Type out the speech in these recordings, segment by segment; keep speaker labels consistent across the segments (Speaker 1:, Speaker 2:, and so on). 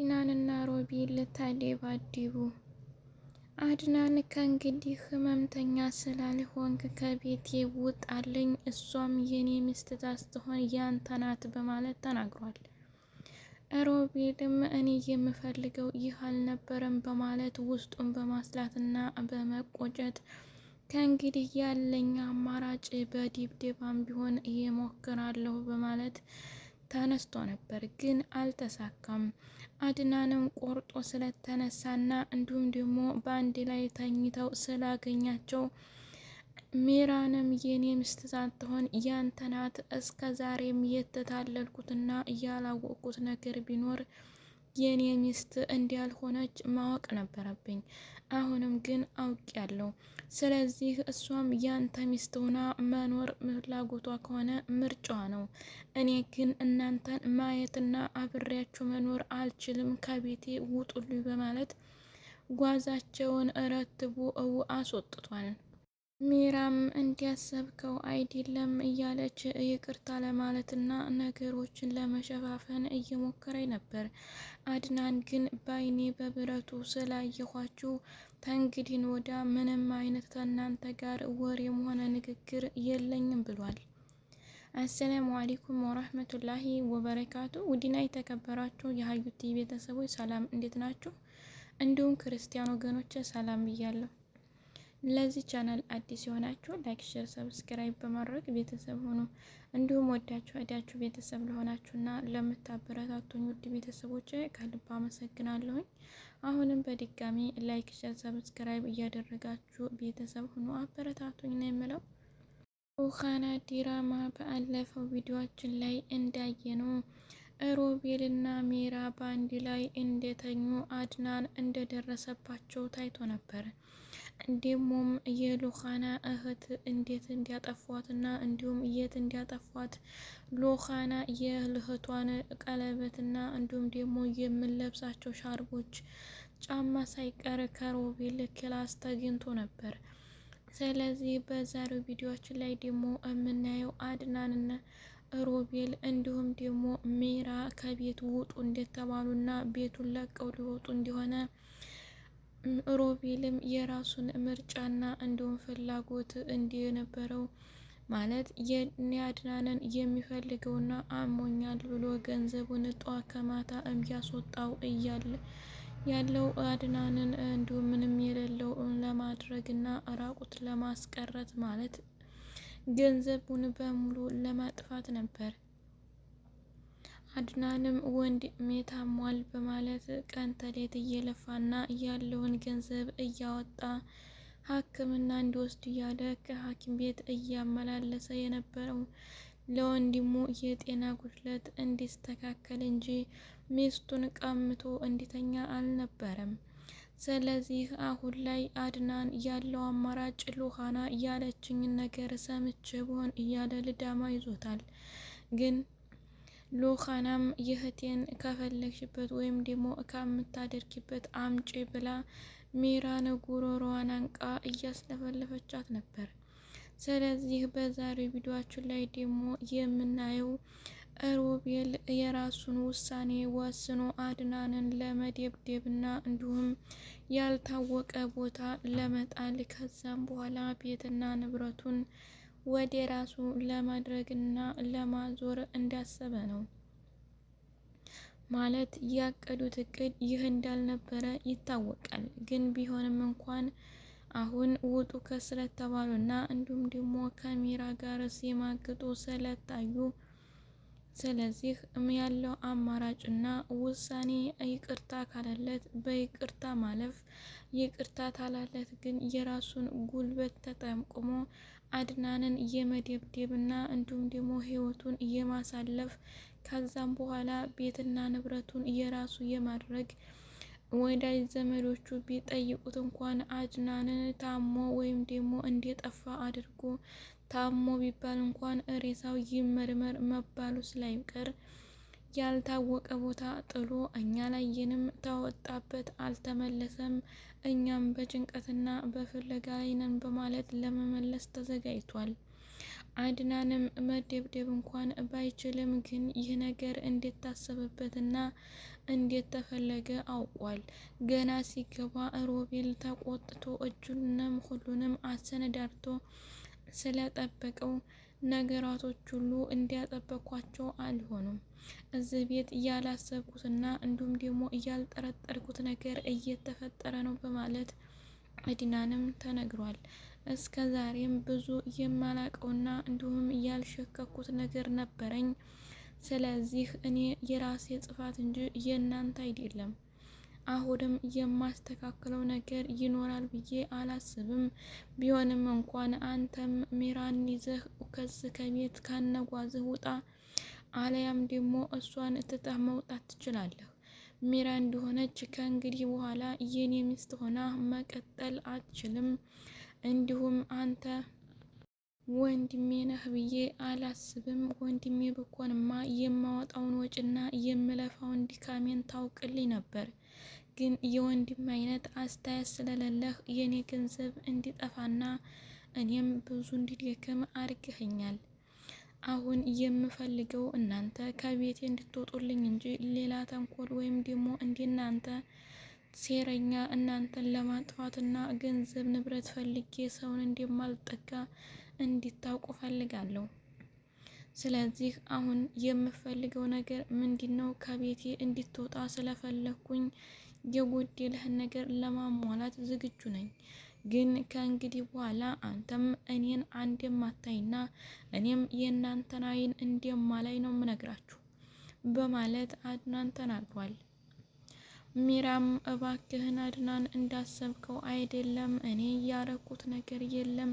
Speaker 1: አድናንና ሮቤል ተደባደቡ። አድናን ከእንግዲህ ህመምተኛ ስላልሆንክ ከቤቴ ውጣልኝ፣ እሷም የኔ ሚስት ሳትሆን ያንተ ናት በማለት ተናግሯል። ሮቤልም እኔ የምፈልገው ይህ አልነበረም በማለት ውስጡን በማስላትና በመቆጨት ከእንግዲህ ያለኝ አማራጭ በድብደባም ቢሆን እሞክራለሁ በማለት ተነስቶ ነበር፣ ግን አልተሳካም። አድናንም ቆርጦ ስለተነሳና እንዲሁም ደግሞ በአንድ ላይ ተኝተው ስላገኛቸው ሜራንም የኔ ሚስት ሳትሆን ያንተ ናት፣ እስከ ዛሬም የተታለልኩትና ያላወቅኩት ነገር ቢኖር የኔ ሚስት እንዳልሆነች ማወቅ ነበረብኝ። አሁንም ግን አውቄያለሁ። ስለዚህ እሷም ያንተ ሚስት ሆና መኖር ፍላጎቷ ከሆነ ምርጫዋ ነው። እኔ ግን እናንተን ማየትና አብሬያችሁ መኖር አልችልም፣ ከቤቴ ውጡልኝ በማለት ጓዛቸውን ረትቦ አስወጥቷል። ሜራም እንዲያሰብከው አይደለም እያለች ይቅርታ ለማለትና ነገሮችን ለመሸፋፈን እየሞከረ ነበር። አድናን ግን በአይኔ በብረቱ ስላየኋችሁ ተንግዲን ወዳ ምንም አይነት ከእናንተ ጋር ወሬም ሆነ ንግግር የለኝም ብሏል። አሰላሙ አለይኩም ወራህመቱላሂ ወበረካቱ። ውድና የተከበራችሁ የሀዩቲ ቤተሰቦች ሰላም፣ እንዴት ናችሁ? እንዲሁም ክርስቲያን ወገኖች ሰላም ብያለሁ። ለዚህ ቻናል አዲስ የሆናችሁ ላይክ፣ ሼር፣ ሰብስክራይብ በማድረግ ቤተሰብ ሆኑ። እንዲሁም ወዳችሁ ቤተሰብ ለሆናችሁና ለምታበረታቱኝ ውድ ቤተሰቦች ከልብ አመሰግናለሁኝ። አሁንም በድጋሚ ላይክ፣ ሼር፣ ሰብስክራይብ እያደረጋችሁ ቤተሰብ ሆኑ አበረታቱኝ ነው የምለው። ሉኻና ዲራማ በአለፈው ቪዲዮአችን ላይ እንዳየነው ሮቤልና ሜራ በአንድ ላይ እንደተኙ አድናን እንደደረሰባቸው ታይቶ ነበር። እንዲሁም የሉኻና እህት እንዴት እንዲያጠፏትና እንዲሁም የት እንዲያጠፏት ሉኻና የእህቷን ቀለበትና እንዲሁም ደግሞ የምንለብሳቸው ሻርቦች፣ ጫማ ሳይቀር ከሮቤል ክላስ ተገኝቶ ነበር። ስለዚህ በዛሬው ቪዲዮአችን ላይ ደግሞ የምናየው አድናንና ሮቤል እንዲሁም ደግሞ ሜራ ከቤት ውጡ እንደተባሉና ቤቱን ለቀው ሊወጡ እንደሆነ ሮቤልም የራሱን ምርጫና እንዲሁም ፍላጎት እንደነበረው ማለት የአድናንን የሚፈልገውና አሞኛል ብሎ ገንዘቡን ጧት ከማታ እያስወጣው እያለ ያለው አድናንን እንዲሁም ምንም የሌለው ለማድረግና ራቁት ለማስቀረት ማለት ገንዘቡን በሙሉ ለማጥፋት ነበር። አድናንም ወንድሜ ታሟል በማለት ቀን ተሌት እየለፋና ያለውን ገንዘብ እያወጣ ሕክምና እንዲወስድ እያለ ከሐኪም ቤት እያመላለሰ የነበረው ለወንድሙ የጤና ጉድለት እንዲስተካከል እንጂ ሚስቱን ቀምቶ እንዲተኛ አልነበረም። ስለዚህ አሁን ላይ አድናን ያለው አማራጭ ሉኻና ያለችኝን ነገር ሰምቼ ብሆን እያለ ልዳማ ይዞታል። ግን ሉኻናም የእህቴን ከፈለግሽበት ወይም ደግሞ ከምታደርጊበት አምጪ ብላ ሜራን ጉሮሮዋን አንቃ እያስለፈለፈቻት ነበር። ስለዚህ በዛሬው ቪዲዮአችን ላይ ደግሞ የምናየው ሮቤል የራሱን ውሳኔ ወስኖ አድናንን ለመደብደብና እንዲሁም ያልታወቀ ቦታ ለመጣል ከዛም በኋላ ቤትና ንብረቱን ወደ ራሱ ለማድረግና ለማዞር እንዳሰበ ነው። ማለት ያቀዱት እቅድ ይህ እንዳልነበረ ይታወቃል። ግን ቢሆንም እንኳን አሁን ውጡ ስለተባሉና እንዲሁም ደግሞ ከሜራ ጋር ሲማግጡ ስለታዩ ስለዚህ ያለው አማራጭና ውሳኔ ይቅርታ ካላለት በይቅርታ ማለፍ፣ ይቅርታ ታላለት ግን የራሱን ጉልበት ተጠቅሞ አድናንን የመደብደብና እንዲሁም ደግሞ ህይወቱን የማሳለፍ ከዛም በኋላ ቤትና ንብረቱን የራሱ የማድረግ ወዳጅ ዘመዶቹ ቢጠይቁት እንኳን አድናንን ታሞ ወይም ደግሞ እንደጠፋ አድርጎ ታሞ ቢባል እንኳን ሬሳው ይመርመር መባሉ ስላይቀር ያልታወቀ ቦታ ጥሎ እኛ ላየንም ተወጣበት አልተመለሰም፣ እኛም በጭንቀትና በፍለጋ ላይ ነን በማለት ለመመለስ ተዘጋጅቷል። አድናንም መደብደብ እንኳን ባይችልም ግን ይህ ነገር እንዴት ታሰበበትና እንዴት ተፈለገ አውቋል። ገና ሲገባ ሮቤል ተቆጥቶ እጁንም ሁሉንም አሰነዳድቶ ስለጠበቀው ነገራቶች ሁሉ እንዲያጠበቋቸው አልሆኑም። እዚህ ቤት ያላሰብኩትና እንዲሁም ደግሞ ያልጠረጠርኩት ነገር እየተፈጠረ ነው በማለት አድናንም ተነግሯል። እስከ ዛሬም ብዙ የማላቀውና እንዲሁም ያልሸከኩት ነገር ነበረኝ። ስለዚህ እኔ የራሴ ጥፋት እንጂ የእናንተ አይደለም። አሁንም የማስተካክለው ነገር ይኖራል ብዬ አላስብም። ቢሆንም እንኳን አንተም ሚራን ይዘህ ከዚህ ከቤት ካነጓዝህ ውጣ፣ አለያም ደግሞ እሷን ትተህ መውጣት ትችላለህ። ሚራ እንደሆነች ከእንግዲህ በኋላ የኔ ሚስት ሆና መቀጠል አትችልም። እንዲሁም አንተ ወንድሜ ነህ ብዬ አላስብም። ወንድሜ ብኮንማ የማወጣውን ወጪና የምለፋውን ድካሜን ታውቅልኝ ነበር። ግን የወንድም አይነት አስተያየት ስለሌለህ የኔ ገንዘብ እንዲጠፋና እኔም ብዙ እንዲደክም አድርገኸኛል። አሁን የምፈልገው እናንተ ከቤቴ እንድትወጡልኝ እንጂ ሌላ ተንኮል ወይም ደግሞ እንደናንተ ሴረኛ እናንተን ለማጥፋትና ገንዘብ ንብረት ፈልጌ ሰውን እንደማልጠጋ እንዲታውቁ ፈልጋለሁ። ስለዚህ አሁን የምፈልገው ነገር ምንድነው? ከቤቴ እንድትወጣ ስለፈለኩኝ የጎደለህን ነገር ለማሟላት ዝግጁ ነኝ። ግን ከእንግዲህ በኋላ አንተም እኔን እንደማታይና እኔም የእናንተን አይን እንደማላይ ነው ምነግራችሁ በማለት አድናን ተናግሯል። ሚራም እባክህን አድናን እንዳሰብከው አይደለም፣ እኔ ያረኩት ነገር የለም፣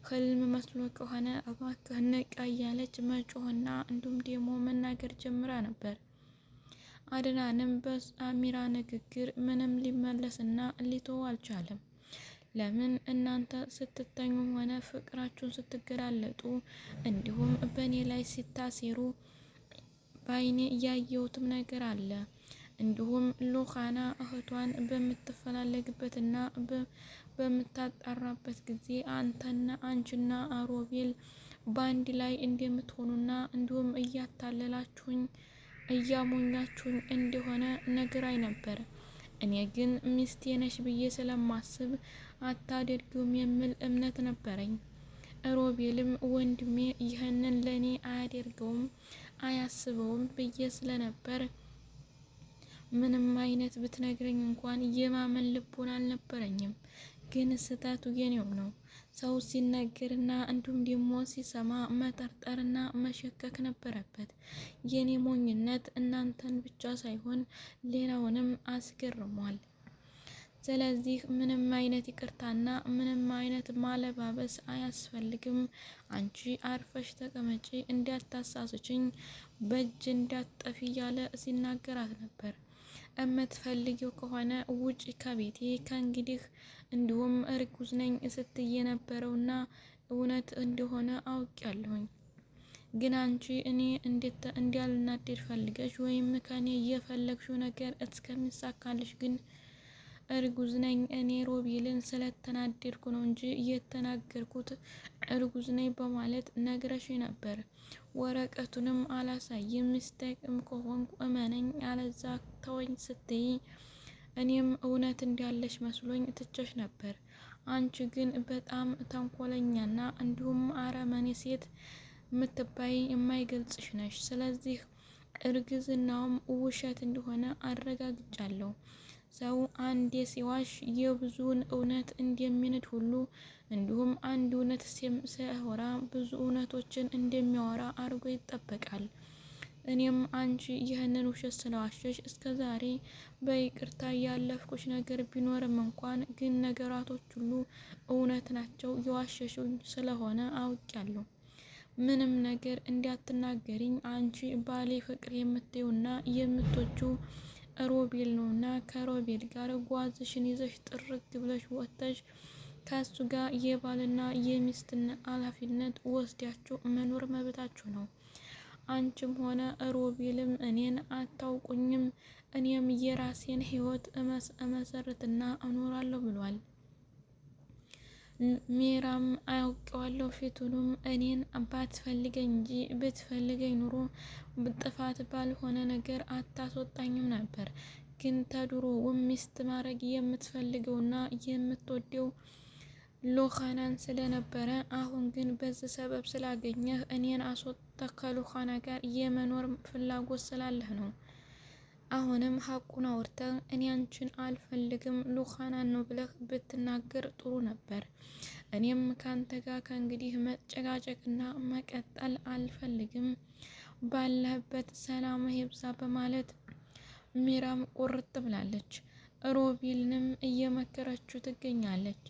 Speaker 1: ህልም መስሎ ከሆነ እባክህን ንቃ እያለች መጮህና እንዲሁም ደግሞ መናገር ጀምራ ነበር። አድናንም በአሚራ ንግግር ምንም ሊመለስና ሊተው አልቻለም። ለምን እናንተ ስትተኙ ሆነ ፍቅራችሁን ስትገላለጡ እንዲሁም በእኔ ላይ ሲታሴሩ በአይኔ እያየሁትም ነገር አለ። እንዲሁም ሉኻና እህቷን በምትፈላለግበትና በምታጣራበት ጊዜ አንቺና ሮቤል በአንድ ላይ እንደምትሆኑና እንዲሁም እያታለላችሁኝ እያሞኛችሁኝ እንደሆነ ነግራኝ ነበር። እኔ ግን ሚስቴ ነሽ ብዬ ስለማስብ አታደርጊውም የሚል እምነት ነበረኝ። ሮቤልም ወንድሜ ይህንን ለእኔ አያደርገውም አያስበውም ብዬ ስለነበር ምንም አይነት ብትነግረኝ እንኳን የማመን ልቦና አልነበረኝም። ግን ስህተቱ የኔው ነው። ሰው ሲነገርና እንዲሁም ደግሞ ሲሰማ መጠርጠርና መሸከክ ነበረበት። የኔ ሞኝነት እናንተን ብቻ ሳይሆን ሌላውንም አስገርሟል። ስለዚህ ምንም አይነት ይቅርታና ምንም አይነት ማለባበስ አያስፈልግም። አንቺ አርፈሽ ተቀመጪ፣ እንዳታሳስችኝ፣ በእጅ እንዳትጠፊ እያለ ሲናገራት ነበር። እምትፈልጊው ከሆነ ውጪ ከቤቴ ከእንግዲህ፣ እንዲሁም እርጉዝ ነኝ ስትይ የነበረውና እውነት እንደሆነ አውቄያለሁኝ። ግን አንቺ እኔ እንዲያልናደድ ፈልገሽ ወይም ከኔ የፈለግሽው ነገር እስከሚሳካልሽ ግን እርጉዝ ነኝ እኔ ሮቤልን ስለተናደድኩ ነው እንጂ የተናገርኩት እርጉዝ ነኝ በማለት ነግረሽ ነበር። ወረቀቱንም አላሳይም፣ ሚስቴክም ከሆንኩ እመነኝ፣ አለዛ ተወኝ ስትይ እኔም እውነት እንዳለሽ መስሎኝ ትቸሽ ነበር። አንቺ ግን በጣም ተንኮለኛና እንዲሁም አረመኔ ሴት ምትባይ የማይገልጽሽ ነሽ። ስለዚህ እርግዝናውም ውሸት እንደሆነ አረጋግጫለሁ። ሰው አንዴ ሲዋሽ የብዙውን እውነት እንደሚንድ ሁሉ እንዲሁም አንድ እውነት ሲያወራ ብዙ እውነቶችን እንደሚያወራ አድርጎ ይጠበቃል። እኔም አንቺ ይህንን ውሸት ስለዋሸሽ እስከ ዛሬ በይቅርታ ያለፍኩሽ ነገር ቢኖርም እንኳን ግን ነገራቶች ሁሉ እውነት ናቸው። የዋሸሽኝ ስለሆነ አውቄያለሁ። ምንም ነገር እንዲያትናገሪኝ አንቺ ባሌ ፍቅር የምትዩና የምትወጁ ሮቤል ነውና ከሮቤል ጋር ጓዝሽን ይዘሽ ጥርግ ብለሽ ወጥተሽ ከሱ ጋር የባልና የሚስትን ኃላፊነት ወስዳችሁ መኖር መብታችሁ ነው። አንቺም ሆነ ሮቤልም እኔን አታውቁኝም። እኔም የራሴን ህይወት እመሰርትና እኖራለሁ ብሏል። ሜራም አያውቀዋለሁ ፊቱንም እኔን ባትፈልገኝ እንጂ ብትፈልገኝ ኑሮ ጥፋት ባልሆነ ነገር አታስወጣኝም ነበር። ግን ተድሮውም ሚስት ማድረግ የምትፈልገውና የምትወደው ሎኻናን ስለነበረ አሁን ግን በዚህ ሰበብ ስላገኘህ እኔን አስወጥተህ ከሎኻና ጋር የመኖር ፍላጎት ስላለህ ነው። አሁንም ሀቁን አውርተህ እኔ አንቺን አልፈልግም ሎኻናን ነው ብለህ ብትናገር ጥሩ ነበር። እኔም ካንተ ጋር ከእንግዲህ መጨቃጨቅና መቀጠል አልፈልግም፣ ባለህበት ሰላምህ ይብዛ በማለት ሚራም ቁርጥ ብላለች። ሮቤልንም እየመከረችው ትገኛለች።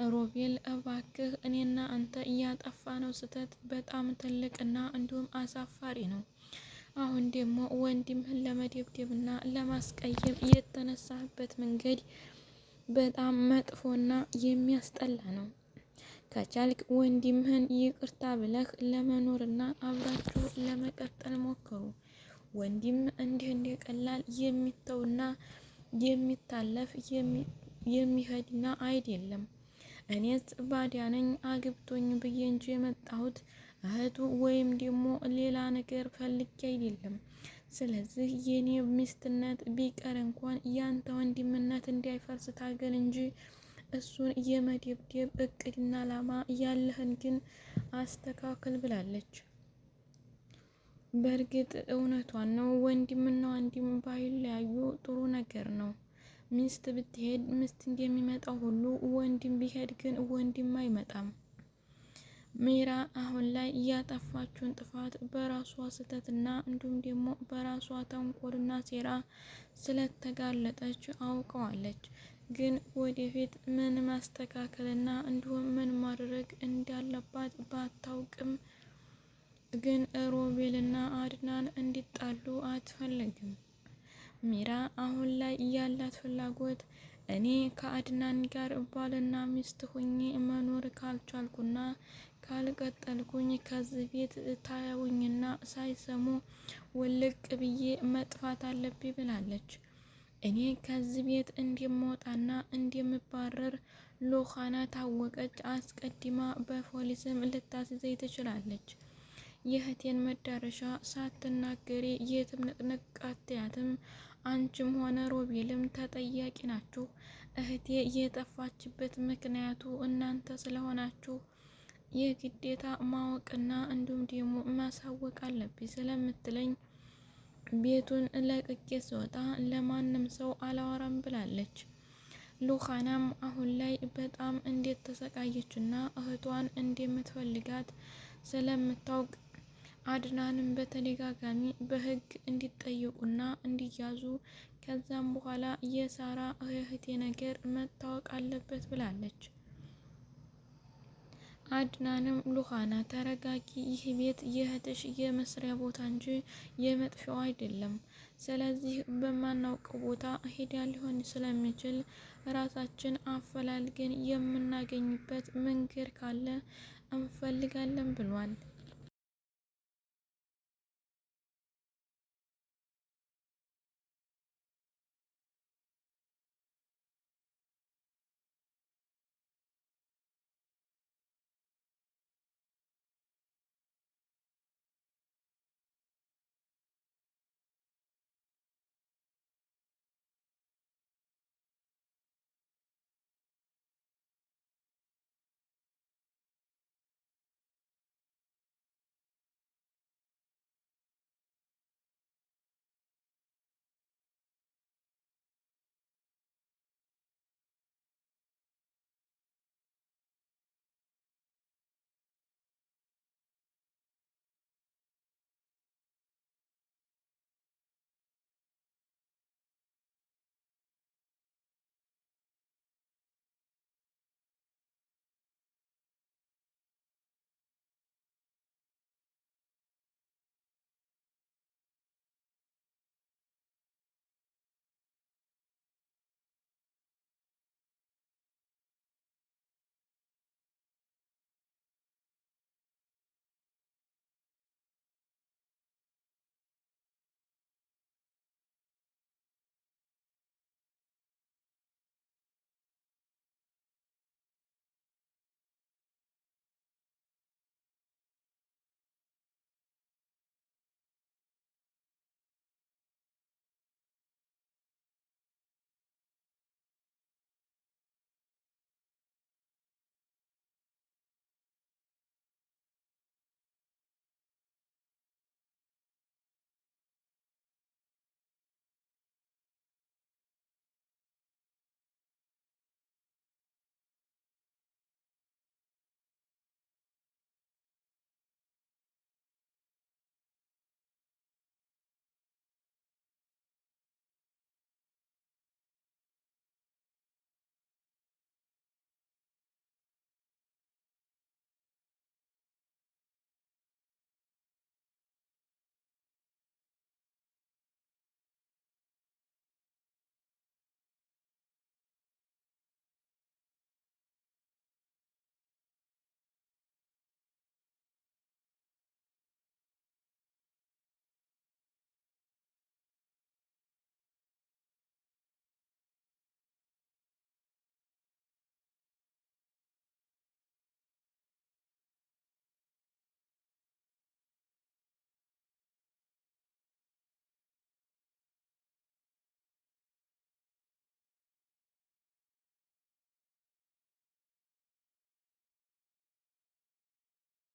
Speaker 1: ሮቤል እባክህ እኔና አንተ እያጠፋ ነው ስህተት በጣም ትልቅና እንዲሁም አሳፋሪ ነው። አሁን ደግሞ ወንድምህን ለመደብደብና ለማስቀየም የተነሳህበት መንገድ በጣም መጥፎና የሚያስጠላ ነው። ከቻልክ ወንድምህን ይቅርታ ብለህ ለመኖርና አብራችሁ ለመቀጠል ሞክሩ። ወንድም እንዲህ ቀላል የሚተውና የሚታለፍ የሚሄድና አይደለም። እኔስ ባዲያ ነኝ አግብቶኝ ብዬ እንጂ የመጣሁት እህቱ ወይም ደግሞ ሌላ ነገር ፈልጌ አይደለም። ስለዚህ የኔ ሚስትነት ቢቀር እንኳን ያንተ ወንድምነት እንዳይፈርስ ታገል እንጂ እሱን የመደብደብ እቅድና አላማ ያለህን ግን አስተካክል ብላለች። በእርግጥ እውነቷን ነው። ወንድምና ወንድም ባይለያዩ ጥሩ ነገር ነው። ሚስት ብትሄድ ሚስት እንደሚመጣው ሁሉ ወንድም ቢሄድ ግን ወንድም አይመጣም። ሜራ አሁን ላይ እያጠፋችውን ጥፋት በራሷ ስህተትና እንዲሁም ደግሞ በራሷ ተንኮልና ሴራ ስለተጋለጠች አውቀዋለች። ግን ወደፊት ምን ማስተካከልና እንዲሁም ምን ማድረግ እንዳለባት ባታውቅም ግን ሮቤልና አድናን እንዲጣሉ አትፈልግም። ሜራ አሁን ላይ ያላት ፍላጎት እኔ ከአድናን ጋር ባልና ሚስት ሆኜ መኖር ካልቻልኩና ካልቀጠልኩኝ ከዚህ ቤት ታያውኝና ሳይሰሙ ውልቅ ብዬ መጥፋት አለብኝ ብላለች። እኔ ከዚህ ቤት እንደምወጣና እንደምባረር ሎኻና ታወቀች አስቀድማ በፖሊስም ልታስይዘኝ ትችላለች። የእህቴን መዳረሻ ሳትናገሪ የትም ንቅንቅ አትያትም። አንቺም ሆነ ሮቤልም ተጠያቂ ናችሁ። እህቴ የጠፋችበት ምክንያቱ እናንተ ስለሆናችሁ የግዴታ ማወቅና እንዲሁም ደግሞ ማሳወቅ አለብኝ ስለምትለኝ ቤቱን ለቅቄ ስወጣ ለማንም ሰው አላወራም ብላለች። ሎኻናም አሁን ላይ በጣም እንዴት ተሰቃየችና እህቷን እንደምትፈልጋት ስለምታውቅ አድናንም በተደጋጋሚ በህግ እንዲጠየቁና እንዲያዙ ከዛም በኋላ የሳራ እህቴ ነገር መታወቅ አለበት ብላለች። አድናንም ሎኻና ተረጋጊ፣ ይህ ቤት የእህትሽ የመስሪያ ቦታ እንጂ የመጥፊያው አይደለም። ስለዚህ በማናውቀው ቦታ ሄዳ ሊሆን ስለሚችል ራሳችን አፈላልገን የምናገኝበት መንገድ ካለ እንፈልጋለን ብሏል።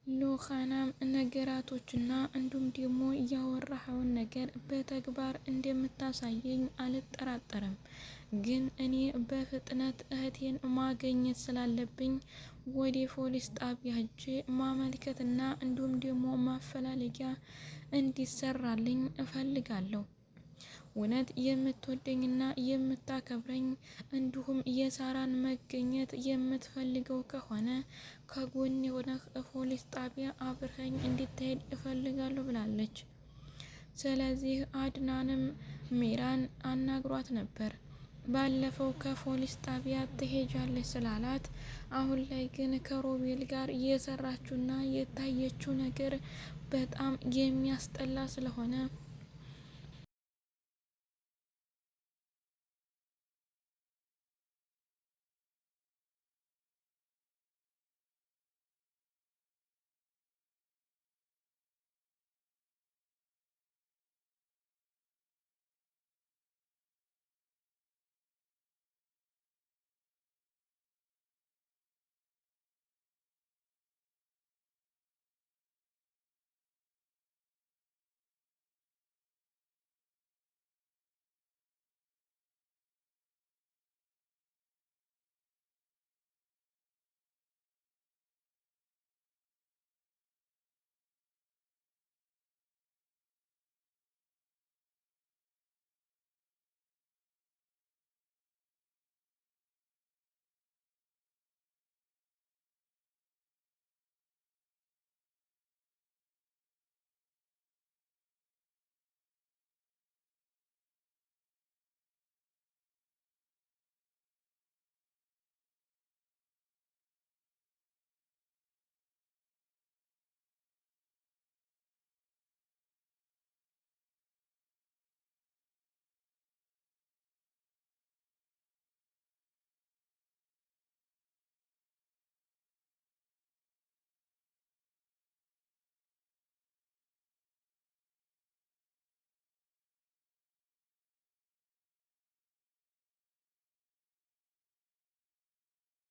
Speaker 1: ሉኻናም ነገራቶችና እንዲሁም ደግሞ ያወራኸውን ነገር በተግባር እንደምታሳየኝ አልጠራጠርም። ግን እኔ በፍጥነት እህቴን ማግኘት ስላለብኝ ወደ ፖሊስ ጣቢያ ሄጄ ማመልከትና እንዲሁም ደግሞ ማፈላለጊያ እንዲሰራልኝ እፈልጋለሁ። እውነት የምትወደኝና የምታከብረኝ እንዲሁም የሳራን መገኘት የምትፈልገው ከሆነ ከጎን የሆነህ ፖሊስ ጣቢያ አብረኸኝ እንድትሄድ እፈልጋለሁ ብላለች። ስለዚህ አድናንም ሜራን አናግሯት ነበር። ባለፈው ከፖሊስ ጣቢያ ትሄጃለች ስላላት፣ አሁን ላይ ግን ከሮቤል ጋር የሰራችውና የታየችው ነገር በጣም የሚያስጠላ ስለሆነ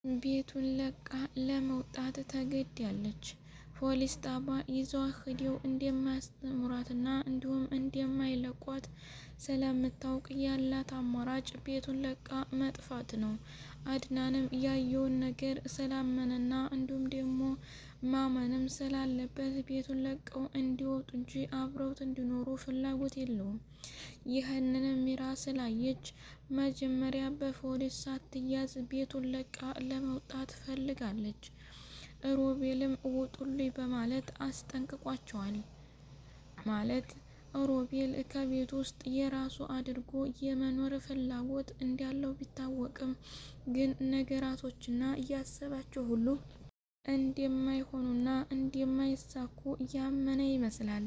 Speaker 1: ቤቱን ለቃ ለመውጣት ተገድዳለች። ፖሊስ ጣቢያ ይዘዋት ሄደው እንደማያስተምሯትና እንዲሁም እንደማይለቋት ስለምታውቅ ያላት አማራጭ ቤቱን ለቃ መጥፋት ነው። አድናንም ያየውን ነገር ስላመነና እንዲሁም ደግሞ ማመንም ስላለበት ቤቱን ለቀው እንዲወጡ እንጂ አብረውት እንዲኖሩ ፍላጎት የለውም። ይህንን ሚራ ስላየች መጀመሪያ በፖሊስ ሳትያዝ ቤቱን ለቃ ለመውጣት ፈልጋለች። ሮቤልም ውጡልኝ በማለት አስጠንቅቋቸዋል። ማለት ሮቤል ከቤት ውስጥ የራሱ አድርጎ የመኖር ፍላጎት እንዳለው ቢታወቅም ግን ነገራቶችና እያሰባቸው ሁሉ እንደማይሆኑና እንደማይሳኩ ያመነ ይመስላል።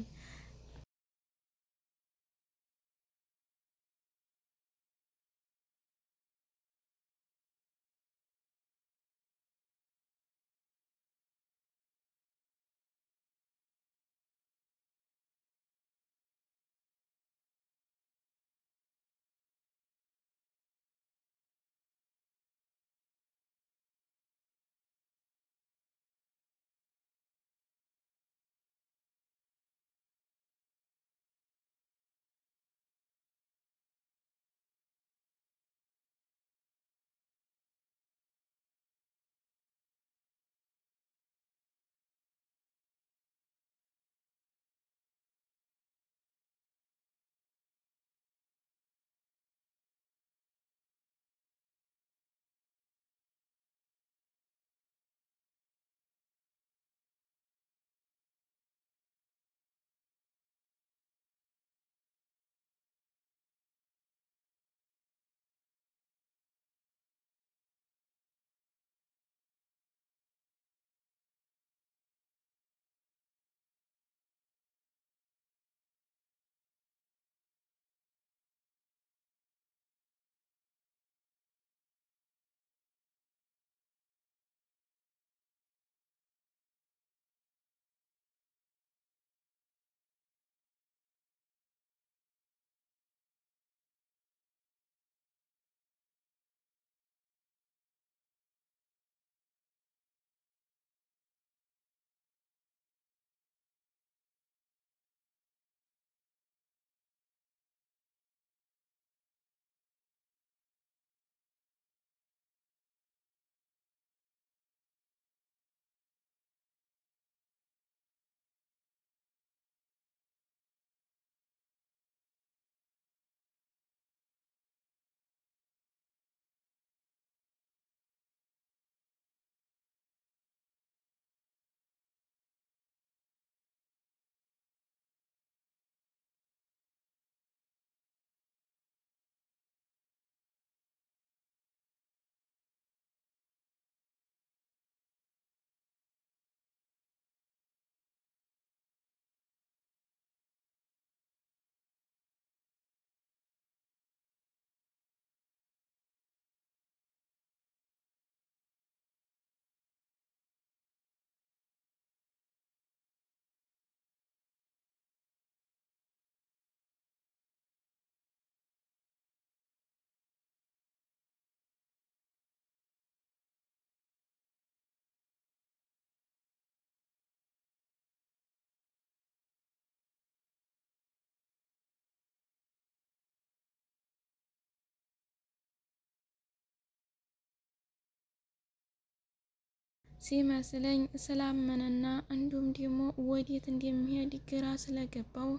Speaker 1: ሲመስለኝ ስላመነና እንዲሁም ደግሞ ወዴት እንደሚሄድ ግራ ስለገባው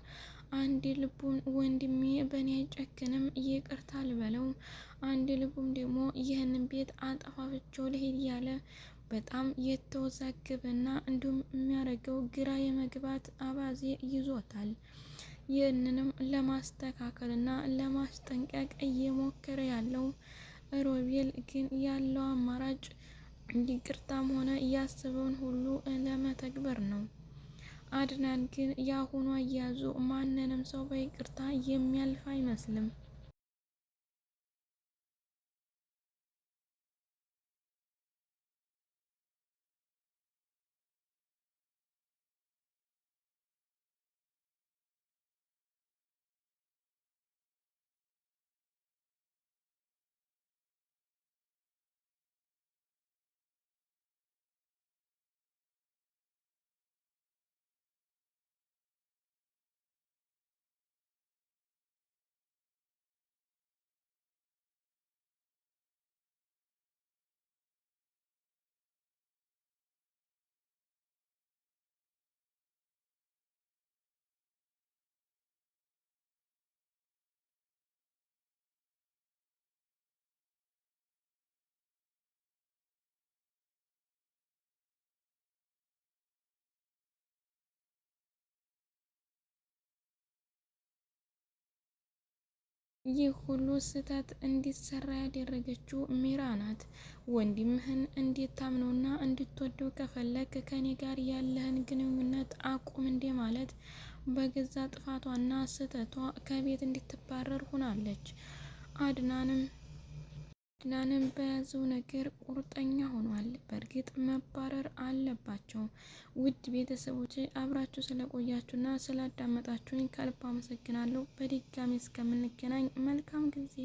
Speaker 1: አንድ ልቡን ወንድሜ በእኔ አይጨክንም ይቅርታ ልበለው፣ አንድ ልቡም ደግሞ ይህንን ቤት አጠፋፍቼው ልሄድ እያለ በጣም የተወዛገበና እንዲሁም የሚያደርገው ግራ የመግባት አባዜ ይዞታል። ይህንንም ለማስተካከልና ለማስጠንቀቅ እየሞከረ ያለው ሮቤል ግን ያለው አማራጭ ይቅርታም ሆነ ያሰበውን ሁሉ ለመተግበር ነው። አድናን ግን የአሁኑ አያያዙ ማንንም ሰው በይቅርታ የሚያልፍ አይመስልም። ይህ ሁሉ ስህተት እንዲሰራ ያደረገችው ሚራ ናት። ወንድምህን እንድታምነውና እንድትወደው ከፈለግ ከኔ ጋር ያለህን ግንኙነት አቁም እንዴ ማለት በገዛ ጥፋቷና ስህተቷ ከቤት እንድትባረር ሆናለች። አድናንም በያዘው ነገር ቁርጠኛ ሆኗል። በእርግጥ መባረር አለባቸው። ውድ ቤተሰቦች አብራችሁ ስለቆያችሁና ስላዳመጣችሁኝ ከልብ አመሰግናለሁ። በድጋሚ እስከምንገናኝ መልካም ጊዜ